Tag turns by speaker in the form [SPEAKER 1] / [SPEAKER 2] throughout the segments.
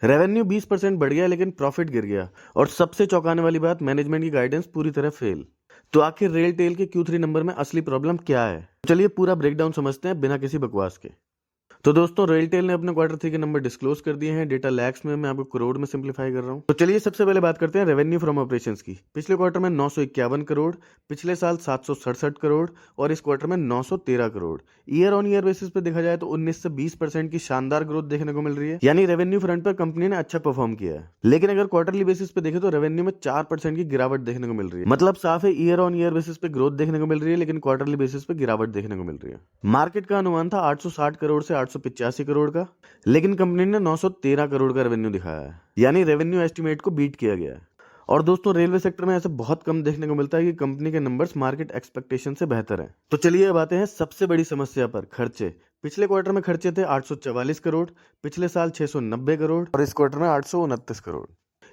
[SPEAKER 1] Revenue 20% बढ़ गया लेकिन प्रॉफिट गिर गया। और सबसे चौंकाने वाली बात, मैनेजमेंट की गाइडेंस पूरी तरह फेल। तो आखिर रेलटेल के Q3 नंबर में असली प्रॉब्लम क्या है? चलिए पूरा ब्रेकडाउन समझते हैं बिना किसी बकवास के। तो दोस्तों, रेलटेल ने अपने Q3 के नंबर डिस्क्लोज कर दिए हैं। डेटा लैक्स में, मैं आपको करोड़ में सिंप्लीफाई कर रहा हूं। तो चलिए सबसे पहले बात करते हैं रेवेन्यू फ्रॉम ऑपरेशंस की। पिछले क्वार्टर में 951 करोड़, पिछले साल 767 करोड़ और इस क्वार्टर में 913 crore. Year on year basis पे देखा जाए तो 19 से 20% की शानदार ग्रोथ देखने को मिल रही है। यानी रेवेन्यू फ्रंट पर कंपनी ने अच्छा परफॉर्म किया है। लेकिन अगर क्वार्टरली बेसिस पे देखें तो रेवेन्यू में 4% की गिरावट देखने को मिल रही है। मतलब साफ है, ईयर ऑन ईयर बेसिस पे ग्रोथ देखने को मिल रही है लेकिन क्वार्टरली बेसिस पे गिरावट देखने को मिल रही है। मार्केट का अनुमान था 860 करोड़ से 885 करोड़ का, लेकिन कंपनी ने 913 करोड़ का रेवेन्यू दिखाया है। यानी रेवेन्यू एस्टिमेट को बीट किया गया है। और दोस्तों, रेलवे सेक्टर में ऐसा बहुत कम देखने को मिलता है कि कंपनी के नंबर्स मार्केट एक्सपेक्टेशन से बेहतर हैं। तो चलिए अब आते हैं सबसे बड़ी समस्या पर, खर्चे। पिछले क्वार्टर में खर्चे थे 844 करोड़, पिछले साल 690 करोड़ और इस क्वार्टर में 829 करोड़।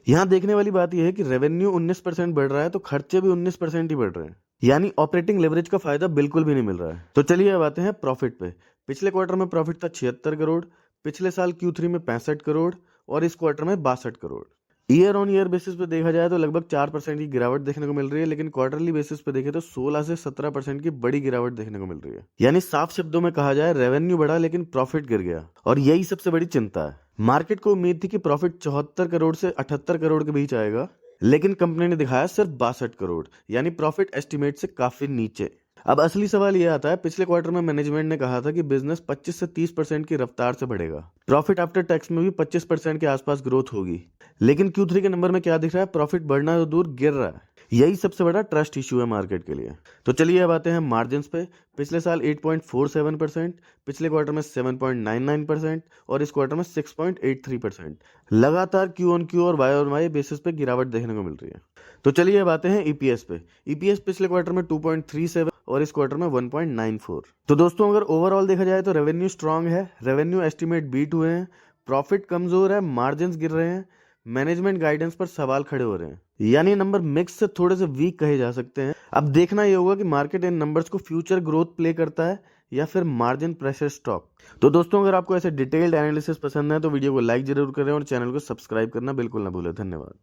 [SPEAKER 1] यहाँ देखने वाली बात यह है कि रेवेन्यू 19% बढ़ रहा है तो खर्चे भी 19% ही बढ़ रहे हैं। यानी ऑपरेटिंग लेवरेज का फायदा बिल्कुल भी नहीं मिल रहा है। तो चलिए अब आते हैं प्रॉफिट पे। पिछले क्वार्टर में प्रॉफिट था 76 करोड़, पिछले साल Q3 में 65 करोड़ और इस क्वार्टर में 62 crore. Year on year basis पे देखा जाए तो लगभग 4% की गिरावट देखने को मिल रही है, लेकिन क्वार्टरली बेसिस पे देखें तो 16 से 17% की बड़ी गिरावट देखने को मिल रही है। यानी साफ शब्दों में कहा जाए, रेवेन्यू बढ़ा लेकिन प्रॉफिट गिर गया। और यही सबसे बड़ी चिंता है। मार्केट को उम्मीद थी कि प्रॉफिट 74 करोड़ से 78 करोड़ के बीच आएगा, लेकिन कंपनी ने दिखाया सिर्फ 62 करोड़, यानी प्रॉफिट एस्टिमेट से काफी नीचे। अब असली सवाल यह आता है, पिछले क्वार्टर में मैनेजमेंट ने कहा था कि बिजनेस 25 से 30% की रफ्तार से बढ़ेगा। प्रॉफिट आफ्टर टैक्स में भी 25% के आसपास ग्रोथ होगी। लेकिन Q3 के नंबर में क्या दिख रहा है? प्रॉफिट बढ़ना तो दूर, गिर रहा है। यही सबसे बड़ा ट्रस्ट इशू है मार्केट के लिए। तो चलिए अब आते हैं मार्जिन्स पे। पिछले साल 8.47%, पिछले क्वार्टर में 7.99% और इस क्वार्टर में 6.83%। लगातार Q on Q और Y on Y बेसिस पे गिरावट देखने को मिल रही है। तो चलिए अब आते हैं EPS पे। EPS पिछले क्वार्टर में 2.37 और इस क्वार्टर में 1.94। तो दोस्तों, अगर ओवरऑल देखा जाए तो रेवेन्यू स्ट्रांग है, रेवेन्यू एस्टिमेट बीट हुए हैं, प्रॉफिट कमजोर है, मार्जिन्स गिर रहे हैं, मैनेजमेंट गाइडेंस पर सवाल खड़े हो रहे हैं। यानी नंबर मिक्स से थोड़े से वीक कहे जा सकते हैं। अब देखना यह होगा कि मार्केट इन नंबर्स को फ्यूचर ग्रोथ प्ले करता है या फिर मार्जिन प्रेशर स्टॉक। तो दोस्तों, अगर आपको ऐसे डिटेल्ड एनालिसिस पसंद है तो वीडियो को लाइक जरूर करें और चैनल को सब्सक्राइब करना बिल्कुल ना भूलें। धन्यवाद।